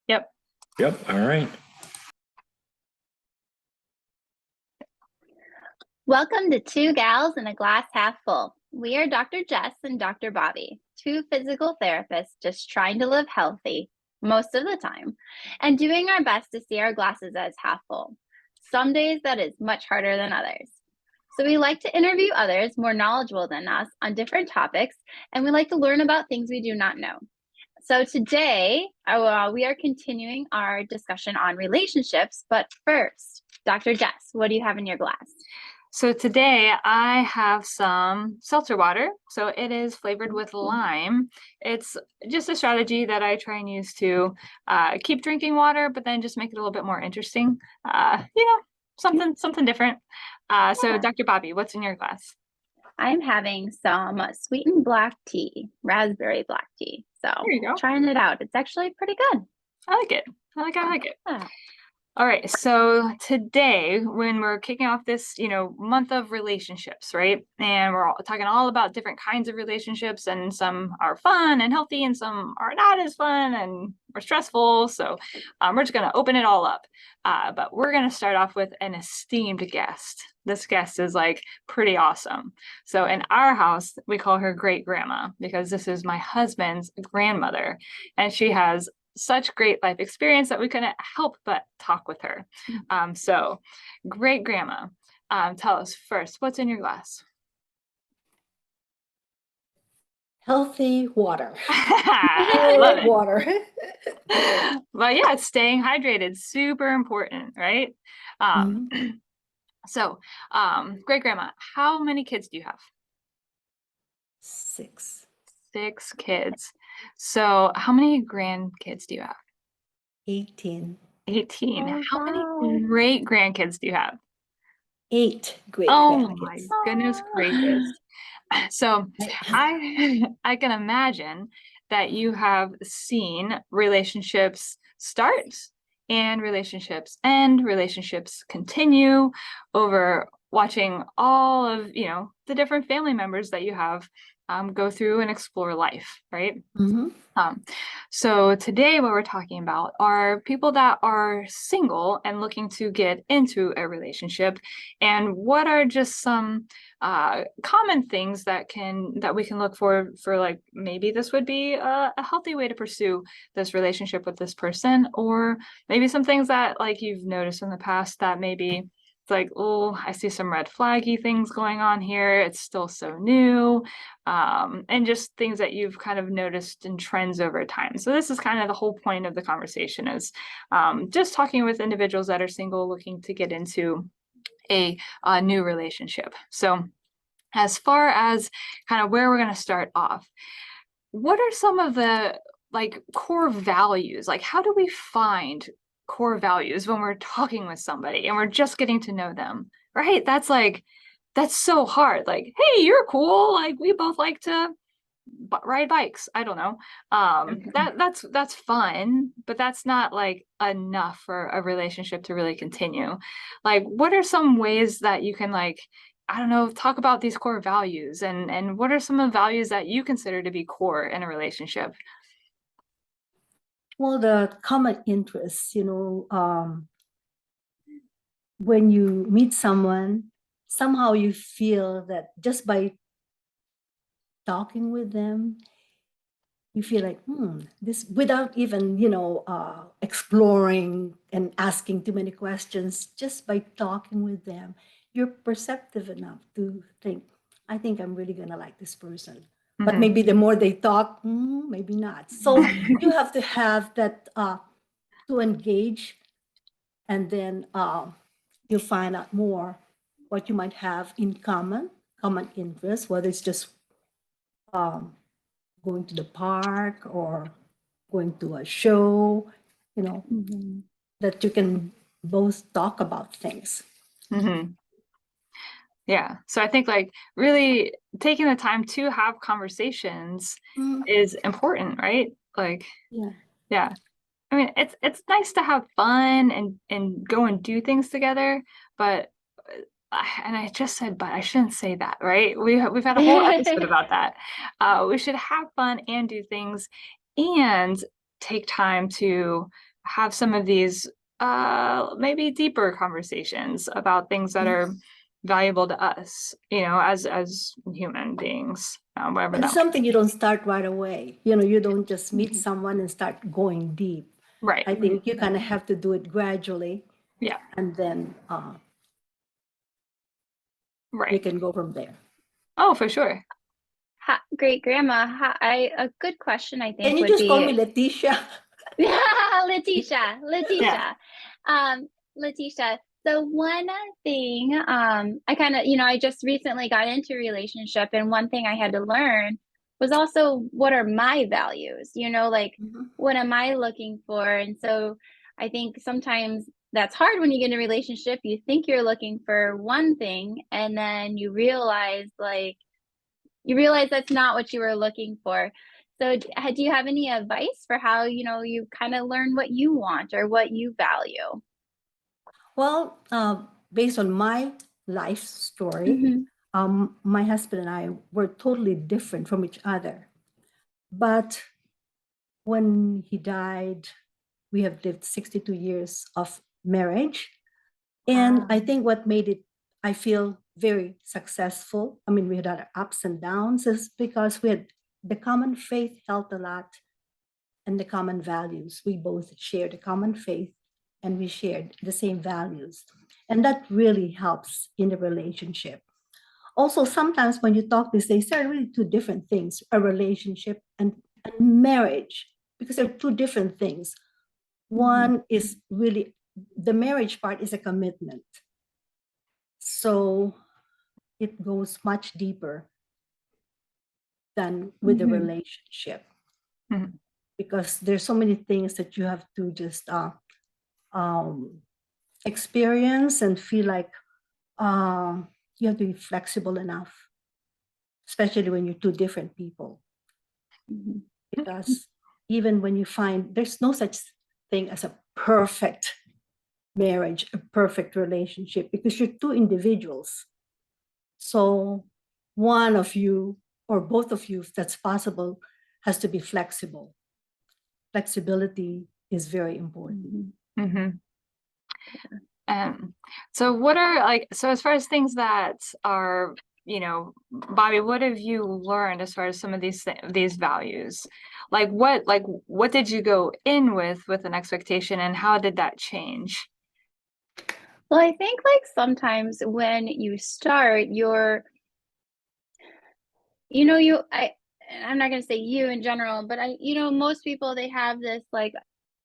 Yep. Yep. All right. Welcome to Two Gals and a Glass Half Full. We are Dr. Jess and Dr. Bobby, two physical therapists just trying to live healthy most of the time and doing our best to see our glasses as half full. Some days that is much harder than others. So we like to interview others more knowledgeable than us on different topics, and we like to learn about things we do not know. So today we are continuing our discussion on relationships, but first, Dr. Jess, what do you have in your glass? So today I have some seltzer water. So it is flavored with lime. It's just a strategy that I try and use to keep drinking water, but then just make it a little bit more interesting. Something different. So Dr. Bobby, what's in your glass? I'm having some sweetened black tea, raspberry black tea. So There you go. Trying it out. It's actually pretty good. I like it. I like it. Yeah. All right, so today, when we're kicking off this, month of relationships, right? And we're talking all about different kinds of relationships, and some are fun and healthy, and some are not as fun and are stressful. So we're just going to open it all up. But we're going to start off with an esteemed guest. This guest is like pretty awesome. So in our house, we call her great grandma because this is my husband's grandmother, and she has such great life experience that we couldn't help but talk with her. So great grandma, tell us first, what's in your glass? Healthy water. I love it. Water. Well, yeah, staying hydrated, super important, right? So great grandma, how many kids do you have? 6. 6 kids. So how many grandkids do you have? 18. 18. Oh, How many wow. great grandkids do you have? 8 great Oh grandkids. my goodness gracious. So I can imagine that you have seen relationships start and relationships end, relationships continue over watching all of, the different family members that you have go through and explore life, right? So today what we're talking about are people that are single and looking to get into a relationship, and what are just some common things that we can look for like maybe this would be a healthy way to pursue this relationship with this person, or maybe some things that like you've noticed in the past that maybe it's like, oh, I see some red flaggy things going on here. It's still so new. And just things that you've kind of noticed in trends over time. So this is kind of the whole point of the conversation, is just talking with individuals that are single looking to get into a new relationship. So as far as kind of where we're going to start off, what are some of the like core values? Like, how do we find core values when we're talking with somebody and we're just getting to know them, right? That's so hard. Like, hey, you're cool. Like, we both like to ride bikes. I don't know. That's fun, but that's not like enough for a relationship to really continue. Like, what are some ways that you can, like, I don't know, talk about these core values, and what are some of the values that you consider to be core in a relationship? Well, the common interests, when you meet someone, somehow you feel that just by talking with them, you feel like, this, without even, exploring and asking too many questions, just by talking with them, you're perceptive enough to think, I think I'm really going to like this person. But maybe the more they talk, maybe not. So you have to have that to engage, and then you'll find out more what you might have in common interests, whether it's just going to the park or going to a show, that you can both talk about things. Yeah. So I think like really taking the time to have conversations is important, right? Like, yeah. I mean, it's nice to have fun and go and do things together, but and I just said, but I shouldn't say that, right? We've had a whole episode about that. We should have fun and do things and take time to have some of these maybe deeper conversations about things that are valuable to us, as human beings, whatever And that. something you don't start right away. You don't just meet someone and start going deep. Right. I think you kind of have to do it gradually. Yeah. And then you Right. can go from there. Oh, for sure. Great grandma, a good question I Can think you would just call me be Leticia? Leticia. Yeah. Leticia. So one thing, I kind of, I just recently got into a relationship, and one thing I had to learn was also what are my values, like Mhm. what am I looking for? And so I think sometimes that's hard when you get in a relationship. You think you're looking for one thing, and then you realize that's not what you were looking for. So do you have any advice for how, you kind of learn what you want or what you value? Well, based on my life story, Mhm. my husband and I were totally different from each other. But when he died, we have lived 62 years of marriage. And I Wow. think what made it, I feel, very successful. I mean, we had our ups and downs, is because we had the common faith helped a lot, and the common values. We both shared a common faith and we shared the same values. And that really helps in the relationship. Also, sometimes when you talk these days, there are really two different things, a relationship and marriage, because they're two different things. One is really, the marriage part is a commitment. So it goes much deeper than with the Mhm. relationship, Mhm. because there's so many things that you have to just um, experience and feel like you have to be flexible enough, especially when you're two different people. Mhm. Because even when you find there's no such thing as a perfect marriage, a perfect relationship, because you're two individuals. So one of you or both of you, if that's possible, has to be flexible. Flexibility is very important. Mhm. Mhm. So as far as things that are, Bobby, what have you learned as far as some of these values? What did you go in with an expectation, and how did that change? Well, I think like sometimes when you start, I'm not gonna say you in general, but most people they have this like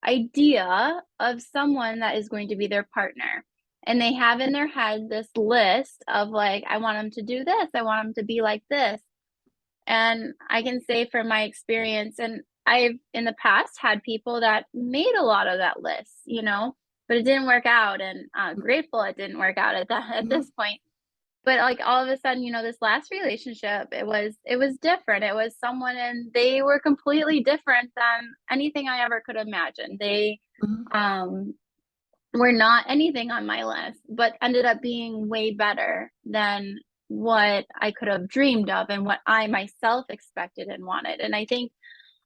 idea of someone that is going to be their partner. And they have in their head this list of like, I want them to do this, I want them to be like this. And I can say from my experience, and I've in the past had people that made a lot of that list, but it didn't work out. And grateful it didn't work out at Mhm, this point. But like all of a sudden, this last relationship, it was different. It was someone, and they were completely different than anything I ever could imagine. They mhm, um were not anything on my list, but ended up being way better than what I could have dreamed of and what I myself expected and wanted. And I think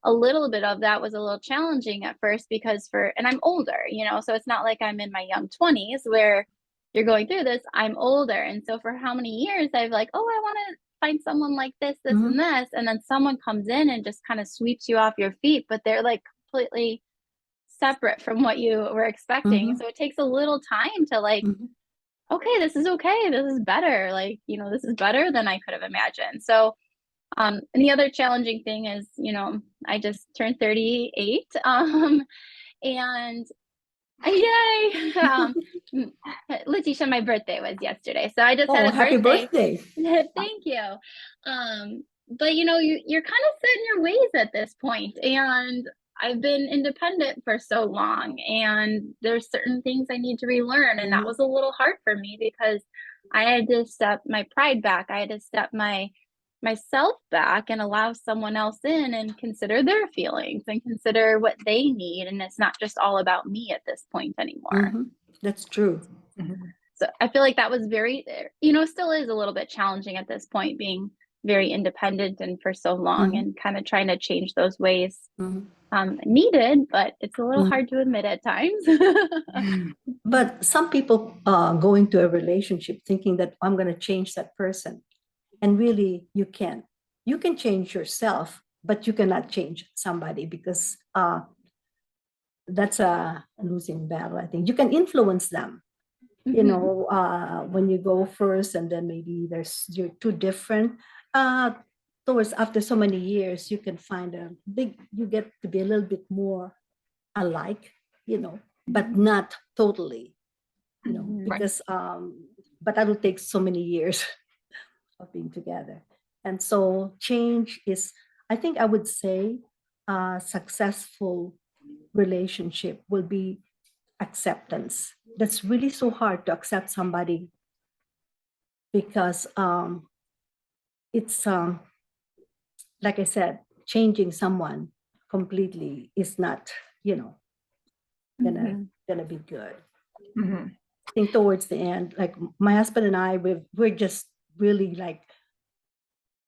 a little bit of that was a little challenging at first because and I'm older, so it's not like I'm in my young 20s where you're going through this. I'm older. And so for how many years I've like, oh, I want to find someone like this, and mhm, this. And then someone comes in and just kind of sweeps you off your feet, but they're like completely separate from what you were expecting. mhm, So it takes a little time to like, mhm, okay, this is okay. This is better. Like, this is better than I could have imagined. So, and the other challenging thing is, I just turned 38. And yay! Mm, Letitia, my birthday was yesterday. So I just Oh, had a happy birthday. birthday. Thank you. But you're kind of set in your ways at this point, and I've been independent for so long, and there's certain things I need to relearn, and that Mhm, was a little hard for me because I had to step my pride back. I had to step myself back and allow someone else in and consider their feelings and consider what they need, and it's not just all about me at this point anymore. mhm. That's true. Mhm. So I feel like that was very, still is a little bit challenging at this point, being very independent and for so long, Mhm. and kind of trying to change those ways Mhm. needed, but it's a little Mhm. hard to admit at times. But some people go into a relationship thinking that I'm going to change that person. And really, you can't. You can change yourself, but you cannot change somebody because that's a losing battle, I think. You can influence them, when you go first and then maybe you're too different. Uh, Towards after so many years, you can find you get to be a little bit more alike, but not totally, Mhm. Right. because but that will take so many years of being together. And so change is, I think I would say, a successful relationship will be acceptance. That's really so hard to accept somebody because it's like I said, changing someone completely is not, you know, gonna Mhm. gonna be good. Mhm. I think towards the end, like my husband and I, we're just really like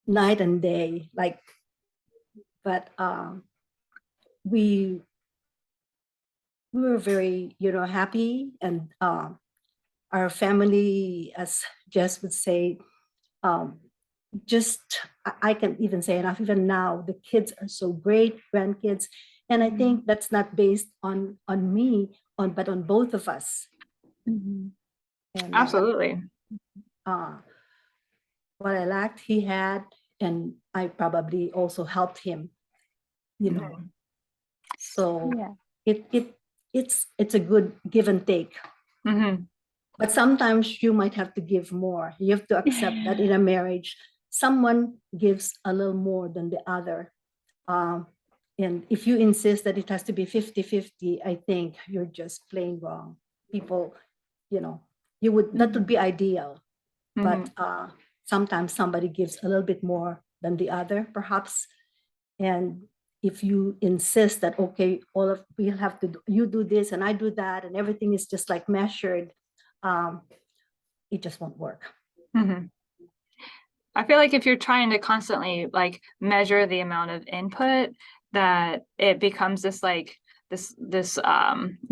night and day, like, but we we were very, happy, and our family, as Jess would say, um, just I can even say enough. Even now, the kids are so great, grandkids, and I think that's not based on me, but on both of us. Mhm. And Absolutely. uh, what I lacked, he had, and I probably also helped him. You know, Mhm. so Yeah. it's a good give and take. Mhm. But sometimes you might have to give more. You have to accept that in a marriage, someone gives a little more than the other. Um, and if you insist that it has to be 50-50, I think you're just plain wrong. People, that would Mhm. be ideal. But Mhm. sometimes somebody gives a little bit more than the other, perhaps. And if you insist that, okay, we'll have to, you do this and I do that, and everything is just like measured, um, it just won't work. Mhm. I feel like if you're trying to constantly like measure the amount of input, that it becomes this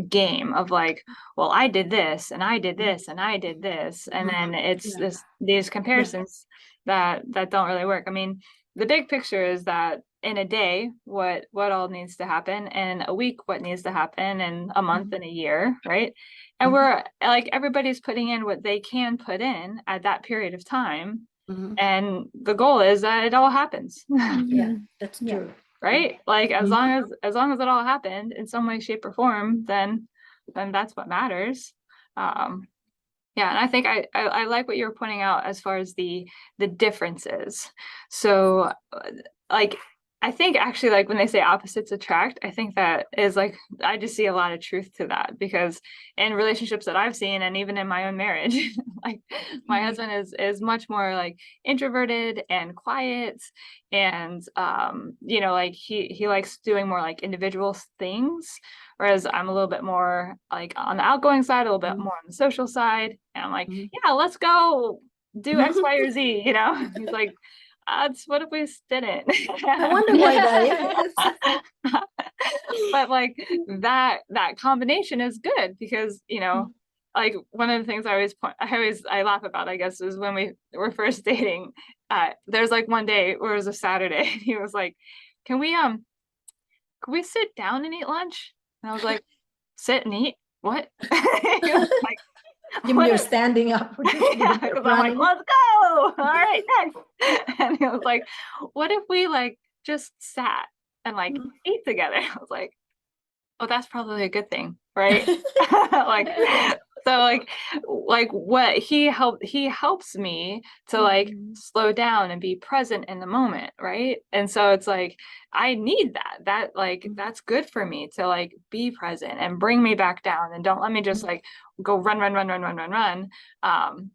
game of like, well, I did this and I did this and I did this. And then it's Yeah. these Yeah. comparisons that don't really work. I mean, the big picture is that in a day, what all needs to happen, and a week, what needs to happen, and a month and a year, right? And Mhm. we're like everybody's putting in what they can put in at that period of time, Mhm. and the goal is that it all happens. Yeah, Mhm. that's Yeah. true. Right, like as Mhm. long as it all happened in some way, shape, or form, then that's what matters. um yeah, and I think I like what you were pointing out as far as the differences. So like I think actually, like when they say opposites attract, I think that is like, I just see a lot of truth to that, because in relationships that I've seen, and even in my own marriage, like my husband is much more like introverted and quiet, and like he likes doing more like individual things, whereas I'm a little bit more like on the outgoing side, a little bit Mhm. more on the social side, and I'm like, Mhm. yeah, let's go do X, Mhm. Y, or Z. He's like, it's what if we didn't? I wonder why that is. But like that combination is good, because like one of the things I laugh about, I guess, is when we were first dating. There's like one day where it was a Saturday, and he was like, can we sit down and eat lunch? And I was like, sit and eat? What? He was like, You mean what you're if, standing up, yeah, because I'm like, running? let's go. All right, next. And he was like, what if we like just sat and like Mhm. ate together? I was like, oh, that's probably a good thing, right? Like, so like what he helps me to like Mhm. slow down and be present in the moment, right? And so it's like I need that like that's good for me to like be present and bring me back down, and don't let me just like go run. um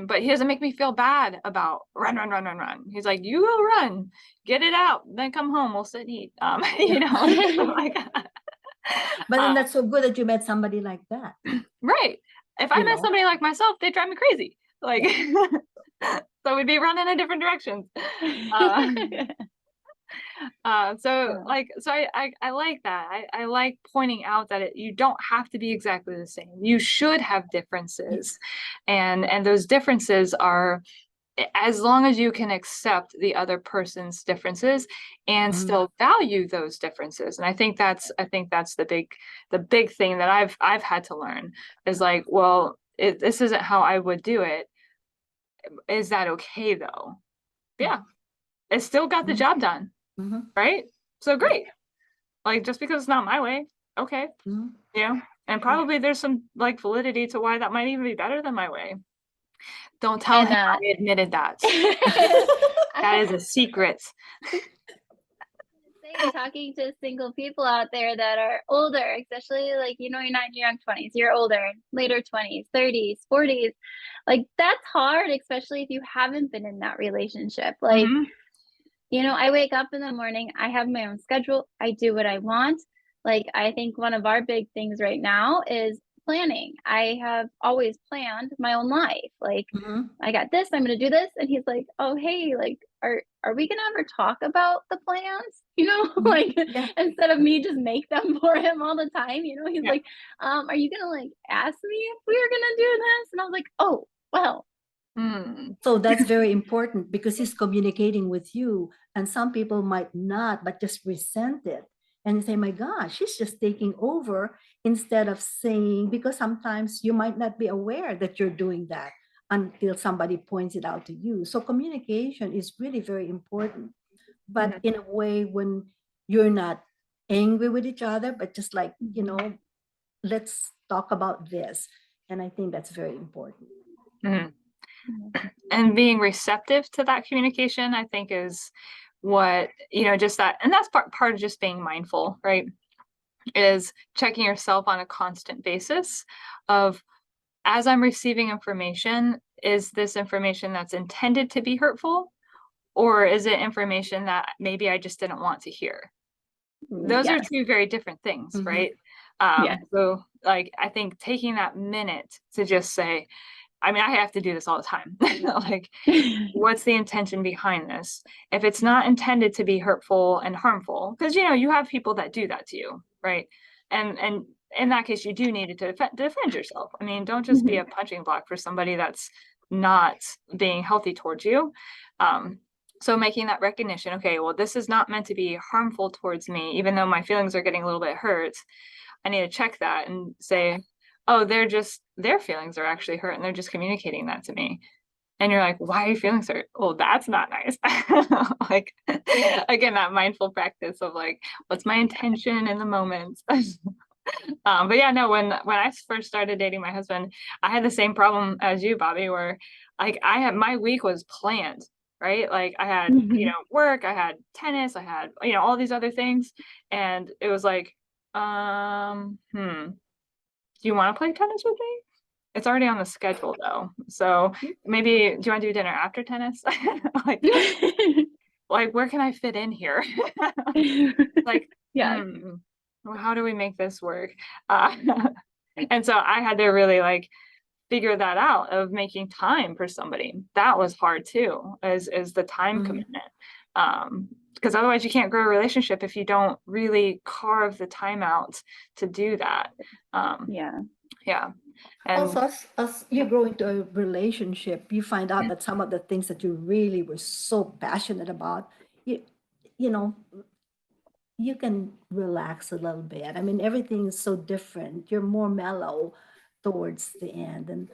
but he doesn't make me feel bad about run. He's like, you go run, get it out, then come home, we'll sit and eat. So like But then uh, that's so good that you met somebody like that. right. If I You met know, somebody like myself, they drive me crazy. Like, yeah. So we'd be running in different directions. Uh, so Yeah. like, so I like that. I like pointing out that you don't have to be exactly the same. You should have differences, and those differences are, as long as you can accept the other person's differences and still value those differences. And I think that's the big thing that I've had to learn is like, well, this isn't how I would do it. Is that okay though? Yeah, it still got the job done, Mhm. right? So great. Like, just because it's not my way, okay, Mhm. and probably there's some like validity to why that might even be better than my way. Don't tell And him I admitted that. That is a secret. say, talking to single people out there that are older, especially like, you're not in your young 20s, you're older, later 20s, 30s, 40s. Like, that's hard, especially if you haven't been in that relationship. Like, Mhm. I wake up in the morning, I have my own schedule, I do what I want. Like, I think one of our big things right now is planning. I have always planned my own life. Like, Mhm. I got this, I'm gonna do this. And he's like, oh, hey, like, are we gonna ever talk about the plans? Mhm. Like, Yeah. instead of me just make them for him all the time, he's Yeah. like, are you gonna like ask me if we were gonna do this? And I was like, oh, well, Mm. So that's very important because he's communicating with you, and some people might not, but just resent it and say, "My gosh, she's just taking over," instead of saying, because sometimes you might not be aware that you're doing that until somebody points it out to you. So communication is really very important, but Mhm. in a way when you're not angry with each other, but just like, mhm, let's talk about this. And I think that's very important. Mhm. yeah. And being receptive to that communication, I think, is what, just that, and that's part of just being mindful, right? Is checking yourself on a constant basis of, as I'm receiving information, is this information that's intended to be hurtful, or is it information that maybe I just didn't want to hear? Those are Yes, two very different things, Mhm. right? yes. So like, I think taking that minute to just say, I mean, I have to do this all the time. Like, what's the intention behind this? If it's not intended to be hurtful and harmful, because you have people that do that to you, right? And in that case, you do need to defend yourself. I mean, don't just be Mhm, a punching block for somebody that's not being healthy towards you. Um, so making that recognition, okay, well, this is not meant to be harmful towards me, even though my feelings are getting a little bit hurt. I need to check that and say, oh, their feelings are actually hurt and they're just communicating that to me. And you're like, why are you feeling hurt? Well, that's not nice. Like, again, that mindful practice of like, what's my intention in the moment? But yeah, no, when I first started dating my husband, I had the same problem as you, Bobby, where like my week was planned, right? Like I had, mhm. work, I had tennis, I had, all these other things. And it was like, do you want to play tennis with me? It's already on the schedule though. So maybe, do you want to do dinner after tennis? Like, where can I fit in here? Like, Yes. hmm, well, how do we make this work? Uh, and so I had to really like figure that out of making time for somebody. That was hard too, is the time Mhm. commitment. Because otherwise you can't grow a relationship if you don't really carve the time out to do that. Um, Yeah. yeah. And Also, as you grow into a relationship, you find out that some of the things that you really were so passionate about, you, you know, you can relax a little bit. I mean, everything is so different. You're more mellow towards the end. And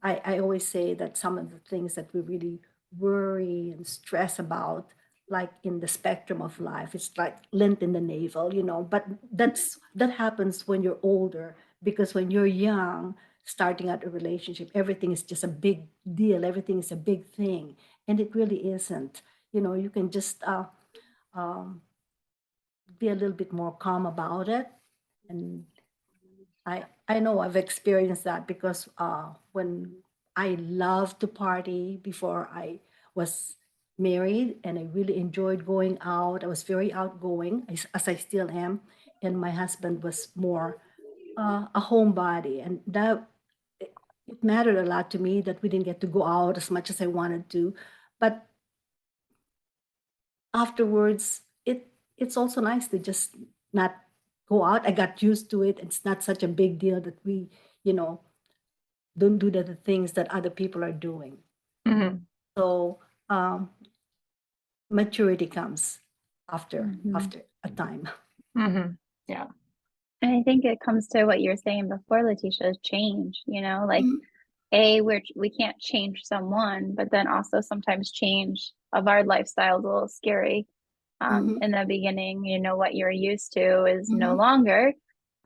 I always say that some of the things that we really worry and stress about, like in the spectrum of life, it's like lint in the navel, but that happens when you're older, because when you're young, starting out a relationship, everything is just a big deal. Everything is a big thing. And it really isn't. You can just um, be a little bit more calm about it. And I know I've experienced that because when I loved to party before I was married, and I really enjoyed going out. I was very outgoing, as I still am, and my husband was more a homebody, and that it mattered a lot to me that we didn't get to go out as much as I wanted to. But afterwards, it's also nice to just not go out. I got used to it. It's not such a big deal that we, you know, don't do the things that other people are doing. Mhm. So maturity comes after Mhm. a time. Mhm. Yeah. And I think it comes to what you were saying before, Leticia, is change, you know, like Mhm. we can't change someone, but then also sometimes change of our lifestyle is a little scary. Mhm. In the beginning, you know, what you're used to is no Mhm. longer.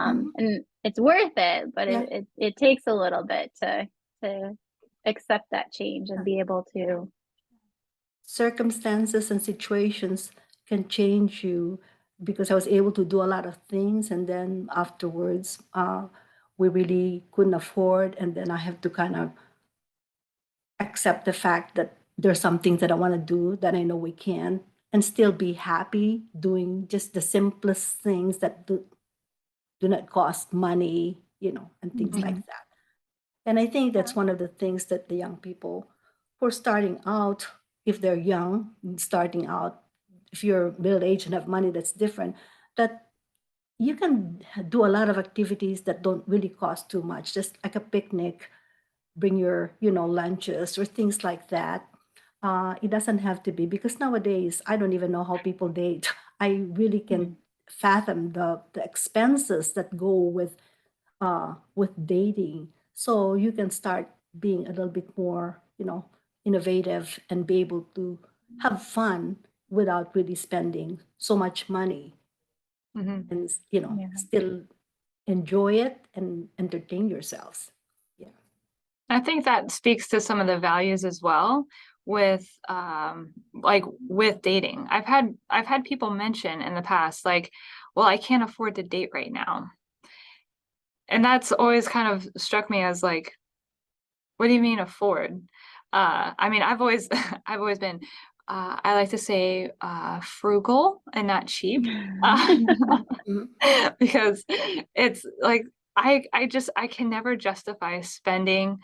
Mhm. And it's worth it, but Yeah. it takes a little bit to accept that change and be able to. Circumstances and situations can change you, because I was able to do a lot of things, and then afterwards, we really couldn't afford, and then I have to kind of accept the fact that there's some things that I want to do that I know we can, and still be happy doing just the simplest things that do not cost money, and things like Mhm. that. And I think that's one of the things that the young people who are starting out, if they're young and starting out, if you're middle aged and have money, that's different. That you can do a lot of activities that don't really cost too much, just like a picnic, bring your, lunches or things like that. It doesn't have to be, because nowadays I don't even know how people date. I really can fathom the expenses that go with dating. So you can start being a little bit more, innovative, and be able to have fun without really spending so much money, Mhm. and Yeah. still enjoy it and entertain yourselves. Yeah. I think that speaks to some of the values as well with like with dating. I've had people mention in the past like, well, I can't afford to date right now. And that's always kind of struck me as like, what do you mean afford? I mean, I've always I've always been I like to say frugal and not cheap. Uh, Mhm. because it's like I can never justify spending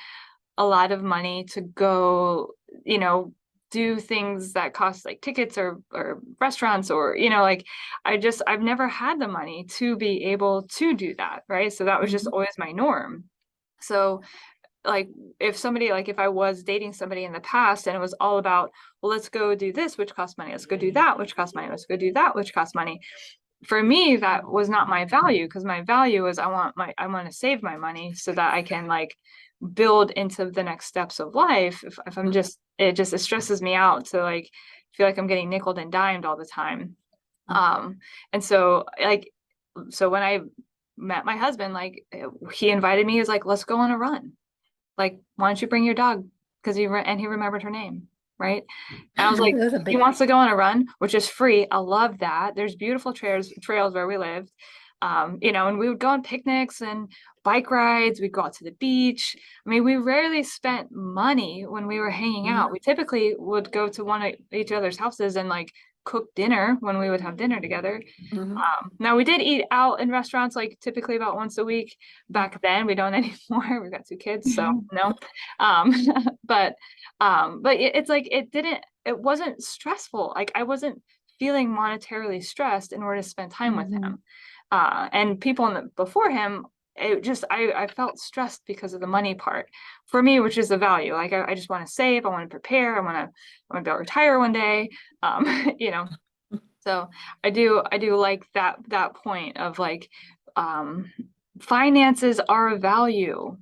a lot of money to go, do things that cost like tickets or restaurants or, like I've never had the money to be able to do that, right? So that was just Mhm. always my norm. So like if I was dating somebody in the past and it was all about, well, let's go do this, which costs money, let's go do that, which costs money, let's go do that, which costs money. For me, that was not my value, because my value is I want to save my money so that I can like build into the next steps of life. If I'm just it stresses me out to like feel like I'm getting nickeled and dimed all the time. Um and so like so when I met my husband, like he invited me, he was like, let's go on a run. Like, why don't you bring your dog? Because he remembered her name, right? And I was like, That's a he big. wants to go on a run, which is free. I love that. There's beautiful trails where we lived. And we would go on picnics and bike rides. We'd go out to the beach. I mean, we rarely spent money when we were hanging Mhm. out. We typically would go to one of each other's houses and like cook dinner when we would have dinner together. Mhm. Now we did eat out in restaurants like typically about once a week back then. We don't anymore. We've got two kids, so no. Um, but it's like it wasn't stressful. Like I wasn't feeling monetarily stressed in order to spend time with Mhm. him. And people before him, I felt stressed because of the money part for me, which is the value. Like I just want to save, I want to prepare, I want to be able to retire one day. You know, so I do like that point of like um finances are a value,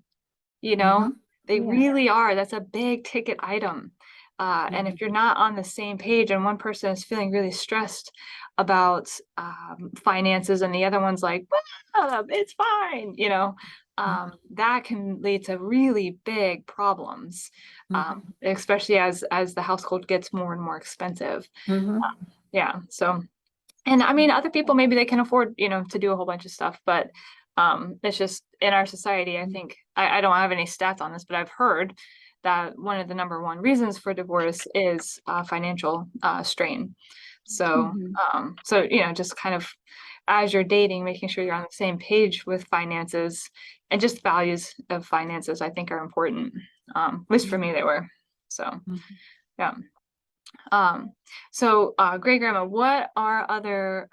you know, Mhm. they Yeah. really are. That's a big ticket item. And Mhm. if you're not on the same page and one person is feeling really stressed about finances and the other one's like, well, it's fine, that can lead to really big problems, Mhm. especially as the household gets more and more expensive. Mhm. Yeah. So, and I mean, other people maybe they can afford, to do a whole bunch of stuff, but it's just in our society, I think I don't have any stats on this, but I've heard that one of the number one reasons for divorce is financial strain. So, Mhm. so just kind of as you're dating, making sure you're on the same page with finances and just values of finances, I think are important. At least for me, they were. So, Mhm. yeah. Great grandma, what are other,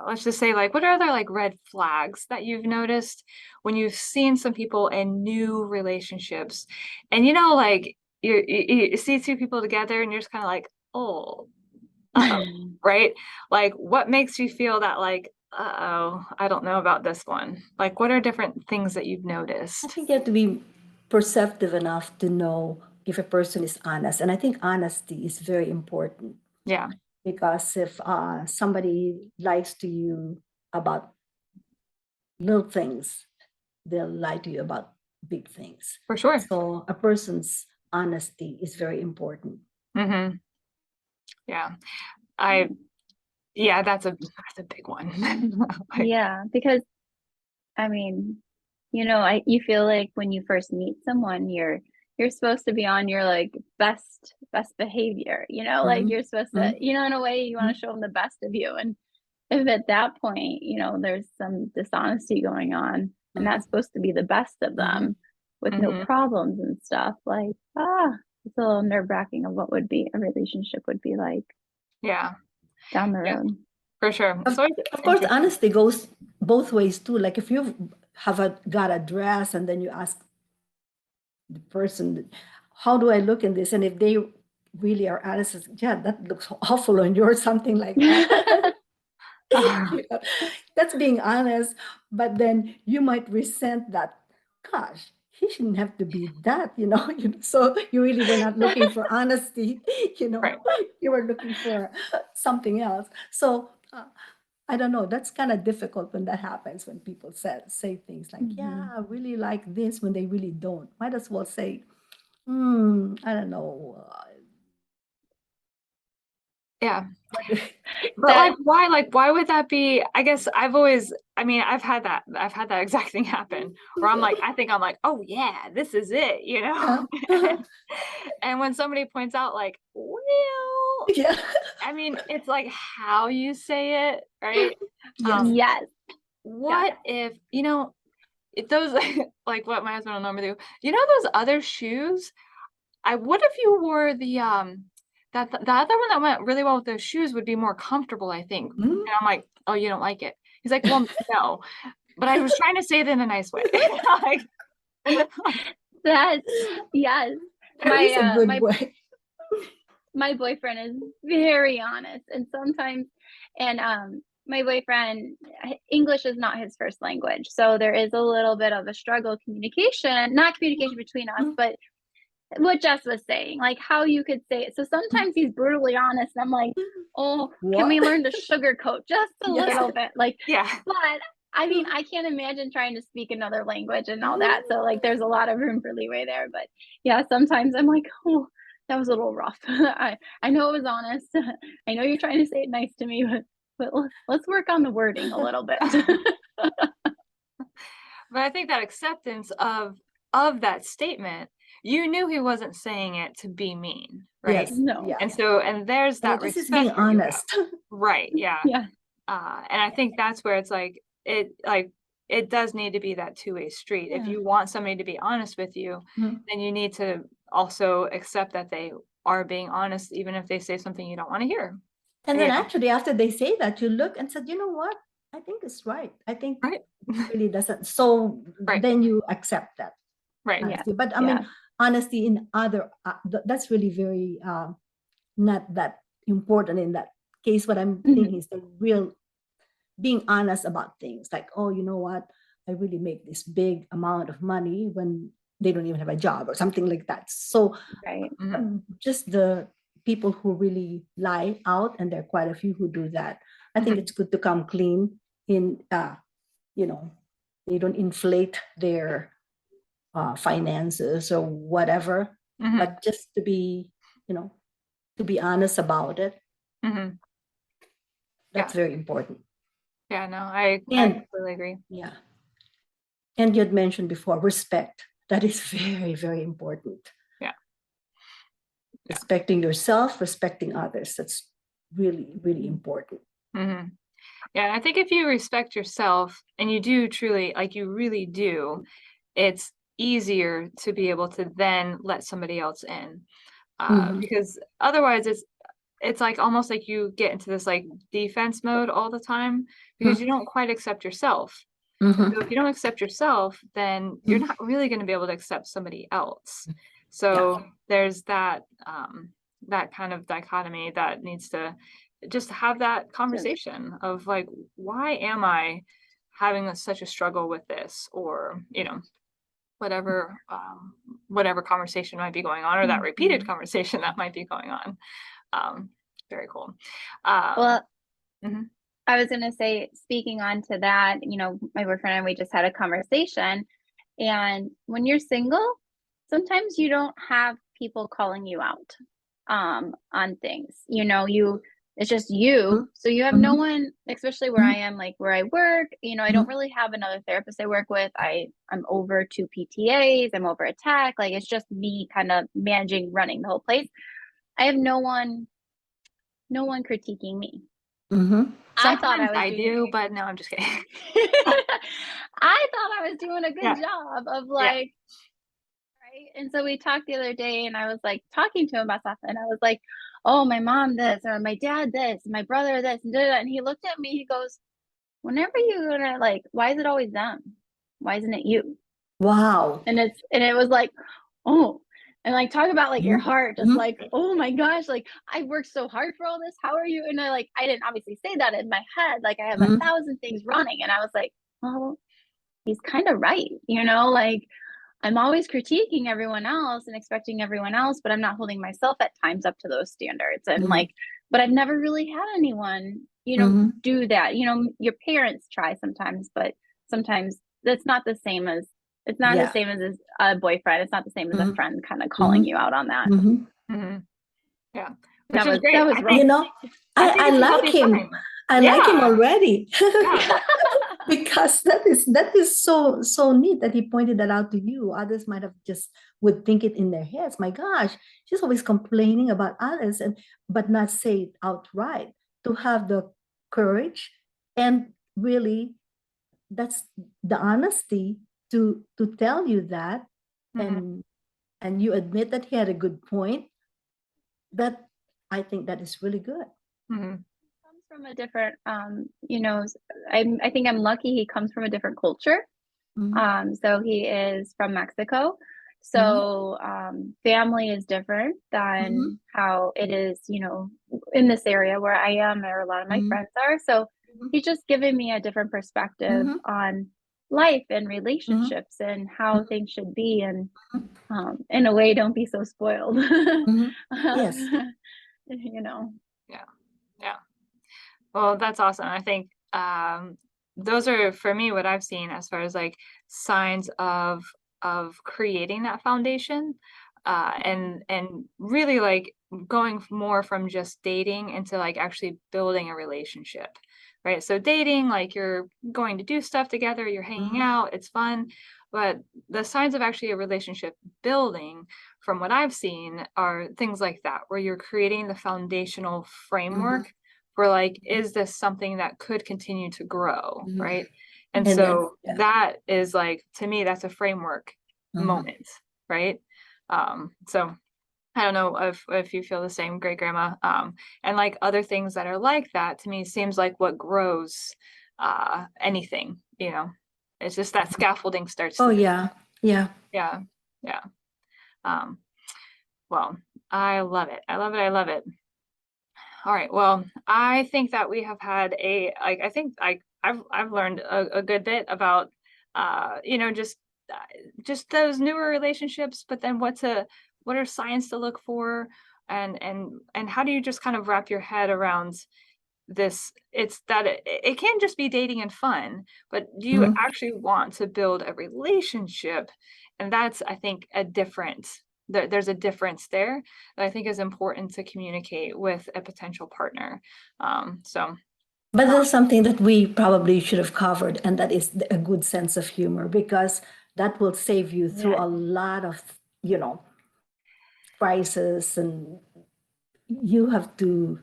let's just say like, what are other like red flags that you've noticed when you've seen some people in new relationships and, you know, like you see two people together and you're just kind of like, oh, uh-oh, right? Like what makes you feel that like, uh-oh, I don't know about this one. Like what are different things that you've I noticed? think you have to be perceptive enough to know if a person is honest. And I think honesty is very important Yeah, because if somebody lies to you about little things, they'll lie to you about big things. for sure. So a person's honesty is very important. Mm-hmm. Yeah. I Yeah, that's a big one. Like, Yeah, because I mean, you feel like when you first meet someone, you're supposed to be on your like best behavior, like Mhm, you're supposed to, mhm, in a way you want to show them the best of you. And if at that point, there's some dishonesty going on, and mhm, that's supposed to be the best of mhm. them with no mhm, problems and stuff, like, it's a little nerve-wracking of what would be a relationship would be like yeah, down the yeah, road. for sure. Of, So it's of course, interesting. honesty goes both ways too. Like if you got a dress and then you ask the person, how do I look in this? And if they really are honest, yeah, that looks awful on you or something like that. You know, that's being honest, but then you might resent that. Gosh, he shouldn't have to be that, So you really were not looking for honesty, Right. you were looking for something else. So I don't know. That's kind of difficult when that happens, when people say things like, "Yeah, Mhm. I really like this," when they really don't. Might as well say, I don't know. Yeah. What But That like why would that be? I guess I mean, I've had that exact thing happen where I think I'm like, oh yeah, this is it, you know? yeah. And when somebody points out like, well, Yeah. I mean, it's like how you say it, right? Yes. Um, yes, yes. what if, if those like what my husband will normally do, those other shoes? What if you wore the other one that went really well with those shoes would be more comfortable, I think. Mhm. And I'm like, "Oh, you don't like it?" He's like, "Well, no." But I was trying to say it in a nice way. Like, That yes. That My is a uh good my way. my boyfriend is very honest, and sometimes, and my boyfriend, English is not his first language, so there is a little bit of a struggle communication, not communication between us, Mhm. but what Jess was saying, like how you could say it. So sometimes he's brutally honest, and I'm like, oh, can we What? learn to sugarcoat just a Yes. little bit? Like, yeah. but I mean, I can't imagine trying to speak another language and all that. So like there's a lot of room for leeway there. But yeah, sometimes I'm like, oh, that was a little rough. I know it was honest. I know you're trying to say it nice to me, but let's work on the wording a little bit. But I think that acceptance of that statement, you knew he wasn't saying it to be mean, right? Yes. No. Yeah. And there's Yeah. that This is being respect that you have. honest. Right, yeah. Yeah. And I think that's where it's like it does need to be that two-way street. If Yeah. you want somebody to be honest with you, Mhm. then you need to also accept that they are being honest, even if they say something you don't want to hear. And then You know, actually, after they say that, you look and said, you know what? I think it's right. I think right? really doesn't. So Right, then you accept that right. Yeah. honesty. But I Yeah. mean, honesty in other, that's really very not that important in that case. What I'm Mhm. thinking is the real being honest about things like, oh, you know what? I really make this big amount of money when they don't even have a job or something like that. So Right. Mhm, just the people who really lie out, and there are quite a few who do that. I think mhm, it's good to come clean in, you know, they don't inflate their finances or whatever, mhm, but just to be, you know, to be honest about it. mhm. That's Yeah, very important. yeah, no, I And completely agree. yeah, and you had mentioned before respect. That is very, very important. Yeah, yeah. Respecting yourself, respecting others. That's really, really important. Mhm. Yeah, I think if you respect yourself and you do truly, like you really do, it's easier to be able to then let somebody else in. Mhm, Because otherwise it's like almost like you get into this like defense mode all the time because you mhm, don't quite accept yourself. And mhm, so if you don't accept yourself, then you're mhm. not really going to be able to accept somebody else. Yeah. So there's that that kind of dichotomy that needs to just have that Just conversation of like, why am I having such a struggle with this? Or, whatever conversation might be going on, or that repeated Mhm. conversation that might be going on. Um, Very cool. Um, well, mhm, I was gonna say, speaking on to that, my boyfriend and we just had a conversation, and when you're single, sometimes you don't have people calling you out on things. It's just you. So you have no Mhm, one, especially where I mhm, am, like where I work, I don't mhm, really have another therapist I work with. I'm over two PTAs, I'm over a tech, like it's just me kind of managing, running the whole place. I have no one critiquing me. mhm. I thought sometimes I was I doing do, but no, I'm just kidding. I thought I was doing a good Yeah, job of yeah. like, right? And so we talked the other day and I was like talking to him about stuff and I was like, "Oh, my mom this or my dad this, my brother this." And, da, da, da. And he looked at me, he goes, "Whenever you're gonna like, why is it always them? Why isn't it you?" Wow. And it was like, "Oh." And like talk about like your Mhm, heart, just mhm, like, "Oh my gosh, like I worked so hard for all this. How are you?" And I didn't obviously say that in my head. Like I have a mhm, thousand things running. And I was like, "Oh, he's kind of right, like I'm always critiquing everyone else and expecting everyone else, but I'm not holding myself at times up to those standards." And mhm, like, but I've never really had anyone, mhm. do that. Your parents try sometimes, but sometimes that's not the same as it's not the Yeah. same as a boyfriend. It's not the same as a Mhm, friend kind of calling mhm, you out on that. mhm. Mhm. Yeah, which That is was that great. was I rough. You think know, I think I it's a like healthy him. sign. I like him Yeah, already. yeah, Because that is so neat that he pointed that out to you. Others might have just would think it in their heads. My gosh, she's always complaining about others and but not say it outright. To have the courage and really that's the honesty to tell you that mhm, and and you admit that he had a good point. That I think that is really good. mhm, Comes from a different I think I'm lucky he comes from a different culture. Mhm, So he is from Mexico. mhm, So family is different mhm, than how it is, in this area where I am, or a lot of my mhm, friends are. So mhm, he's just giving me a different perspective mhm, on life and mhm, relationships and how things should be. And in a way, don't be so spoiled. mhm. Yes. um, you know, yeah, yeah. Well, that's awesome. I think those are for me what I've seen as far as like signs of creating that foundation, and really like going more from just dating into like actually building a relationship, right? So dating, like you're going to do stuff together, you're hanging Mhm, out, it's fun, but the signs of actually a relationship building, from what I've seen, are things like that, where you're creating the foundational mhm, framework for like, is this something that could continue to grow, mhm. right? And And then, so yeah. that is like, to me, that's a framework Mhm. moment, right? So I don't know if you feel the same, great grandma. And like other things that are like that, to me, seems like what grows anything, you know. It's just that scaffolding starts Oh to build. yeah. Yeah. Yeah, yeah. Um, well, I love it. I love it. I love it. All right. Well, I think that we have had a like I think I've learned a good bit about just uh, just those newer relationships, but then what are signs to look for, and how do you just kind of wrap your head around this? It's that it can just be dating and fun, but do you Mhm. actually want to build a relationship? And that's, I think, a different there's a difference there that I think is important to communicate with a potential partner. So But uh, there's something that we probably should have covered, and that is a good sense of humor, because that will save you through yeah, a lot of, you know, crisis, and you have to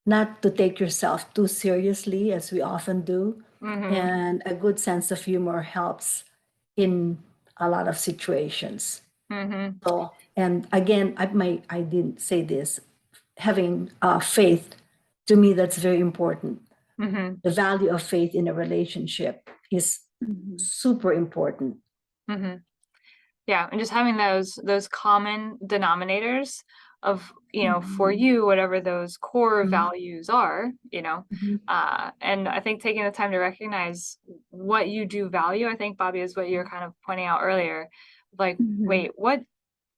not to take yourself too seriously as we often do. Mm-hmm. And a good sense of humor helps in a lot of situations. Mm-hmm. So, and again, I didn't say this, having faith, to me, that's very important. Mm-hmm. The value of faith in a relationship is Mhm. super important. Mm-hmm. Yeah, and just having those common denominators of, for Mhm. you, whatever those core Mhm. values are, Mhm. and I think taking the time to recognize what you do value, I think, Bobby, is what you're kind of pointing out earlier. Like, Mhm. wait, what,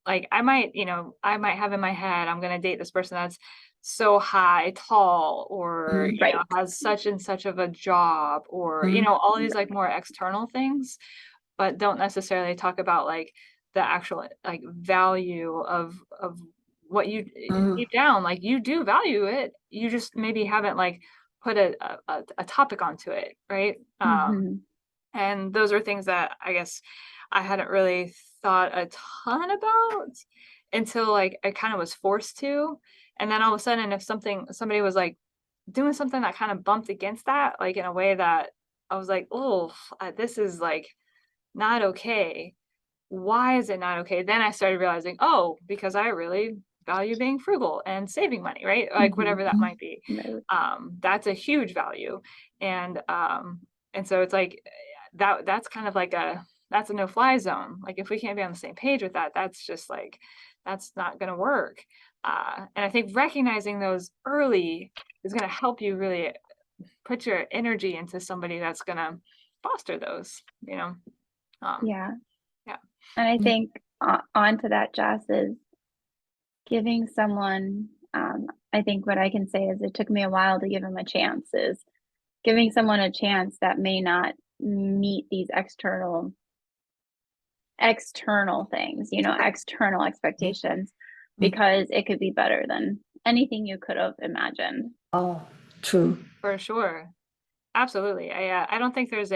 like I might have in my head, I'm gonna date this person that's so high, tall, or, Mhm. Right. has such and such of a job, or, Mhm. all these like more external things, but don't necessarily talk about like the actual like value of what you Mhm. deep down, like you do value it, you just maybe haven't like put a topic onto it, right? Mhm. And those are things that I guess I hadn't really thought a ton about until like I kind of was forced to. And then all of a sudden, if somebody was like doing something that kind of bumped against that, like in a way that I was like, oh, this is like not okay. Why is it not okay? Then I started realizing, oh, because I really value being frugal and saving money, right? Like Mhm. whatever that might be. Right. That's a huge value. And so it's like that's kind of like that's a no-fly zone. Like if we can't be on the same page with that, that's just like that's not gonna work. And I think recognizing those early is gonna help you really put your energy into somebody that's gonna foster those. Um, Yeah. yeah. And I Yeah. think on to that, Jess, is giving someone, I think what I can say is it took me a while to give him a chance, is giving someone a chance that may not meet these external things, external expectations, Mhm. because it could be better than anything you could have imagined. Oh, true. For sure. Absolutely. I don't think there's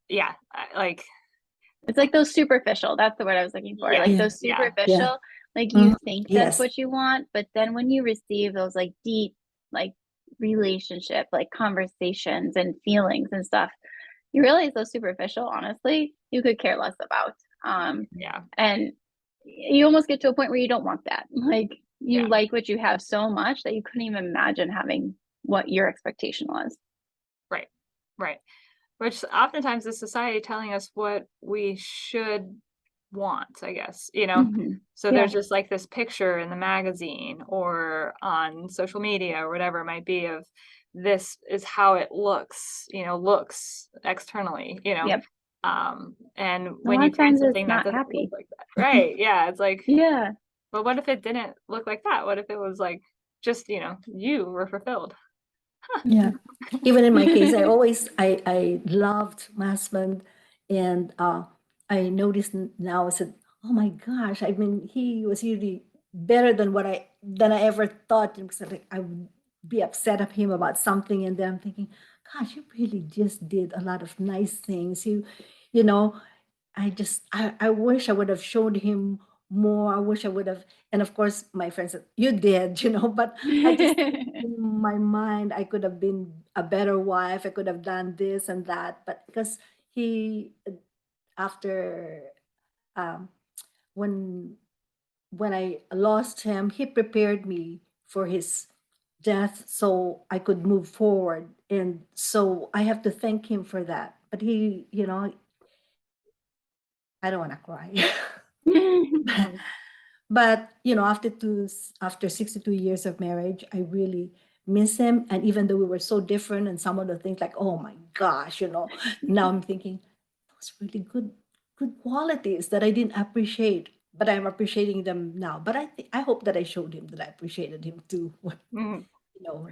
yeah, like It's like those superficial, that's the word I was looking for. yes, Like Yeah. those yeah. Yeah. superficial, like you Mhm. think that's Yes. what you want, but then when you receive those like deep, like relationship, like conversations and feelings and stuff, you realize those superficial, honestly, you could care less about. Yeah. And you almost get to a point where you don't want that. Like you Yeah. like what you have so much that you couldn't even imagine having what your expectation was. Right. Right. Which oftentimes is society telling us what we should want, I guess. Mhm. So Yeah. there's just like this picture in the magazine or on social media or whatever it might be of this is how it looks externally. Yep. And A when lot you of find times it's something that not doesn't look happy. like that, right? Yeah, it's like, Yeah. but what if it didn't look like that? What if it was like just, you were fulfilled? Yeah. Even in my case, I loved my husband, and I noticed now. I said, "Oh my gosh!" I mean, he was really better than I ever thought. Because like I would be upset at him about something, and then I'm thinking, "Gosh, you really just did a lot of nice things. You know, I wish I would have showed him more. I wish I would have." And of course, my friend said, "You did," but I just think in my mind I could have been a better wife. I could have done this and that, but because he after um, when I lost him, he prepared me for his death so I could move forward. And so I have to thank him for that. But I don't want to cry. Mhm. But after 62 years of marriage, I really miss him. And even though we were so different, and some of the things like, oh my gosh, now I'm thinking those really good qualities that I didn't appreciate, but I'm appreciating them now. But I hope that I showed him that I appreciated him too Mhm. when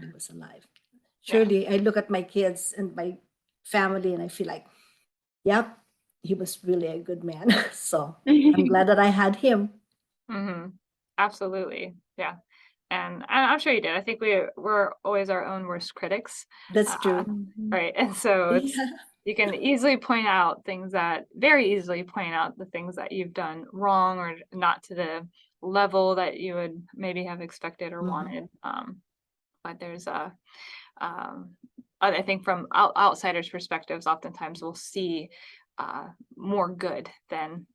he was alive. Yeah. Surely I look at my kids and my family and I feel like, yep, he was really a good man. So I'm glad that I had him. Mhm. Absolutely. Yeah. And I'm sure you did. I think we're always our own worst critics. That's Uh, true. Mhm. right. And so Yeah. you can easily point out very easily point out the things that you've done wrong or not to the level that you would maybe have expected or Mhm. wanted. but there's I think from outsiders' perspectives, oftentimes we'll see more good than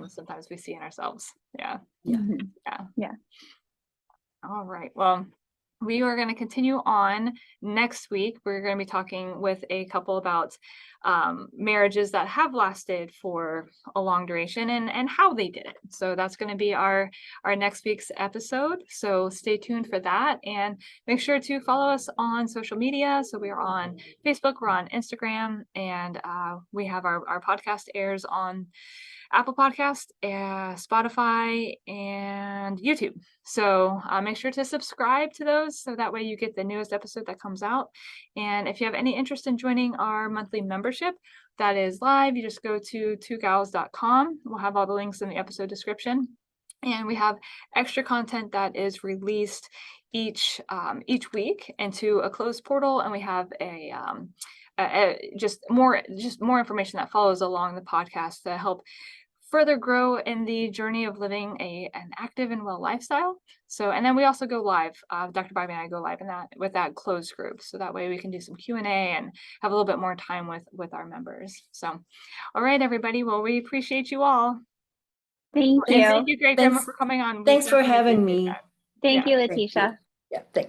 sometimes we see in ourselves. Yeah. Yeah. Mhm. Yeah. Yeah. All right. Well, we are going to continue on next week. We're going to be talking with a couple about marriages that have lasted for a long duration and how they did it. So that's going to be our next week's episode. So stay tuned for that, and make sure to follow us on social media. So we are on Facebook, we're on Instagram, and we have our podcast airs on Apple Podcast, Spotify, and YouTube. So make sure to subscribe to those so that way you get the newest episode that comes out. And if you have any interest in joining our monthly membership, that is live. You just go to twogals.com. We'll have all the links in the episode description. And we have extra content that is released each week into a closed portal, and we have just more information that follows along the podcast to help further grow in the journey of living an active and well lifestyle. So, and then we also go live. Dr. Bobby and I go live with that closed group, so that way we can do some Q&A and have a little bit more time with our members. So, all right, everybody. Well, we appreciate you all. Thank And you. thank you, great grandma, Thanks- for coming on. We Thanks for definitely having appreciate me. that. Thank Yeah. you, Thank you. Leticia. Yeah, thank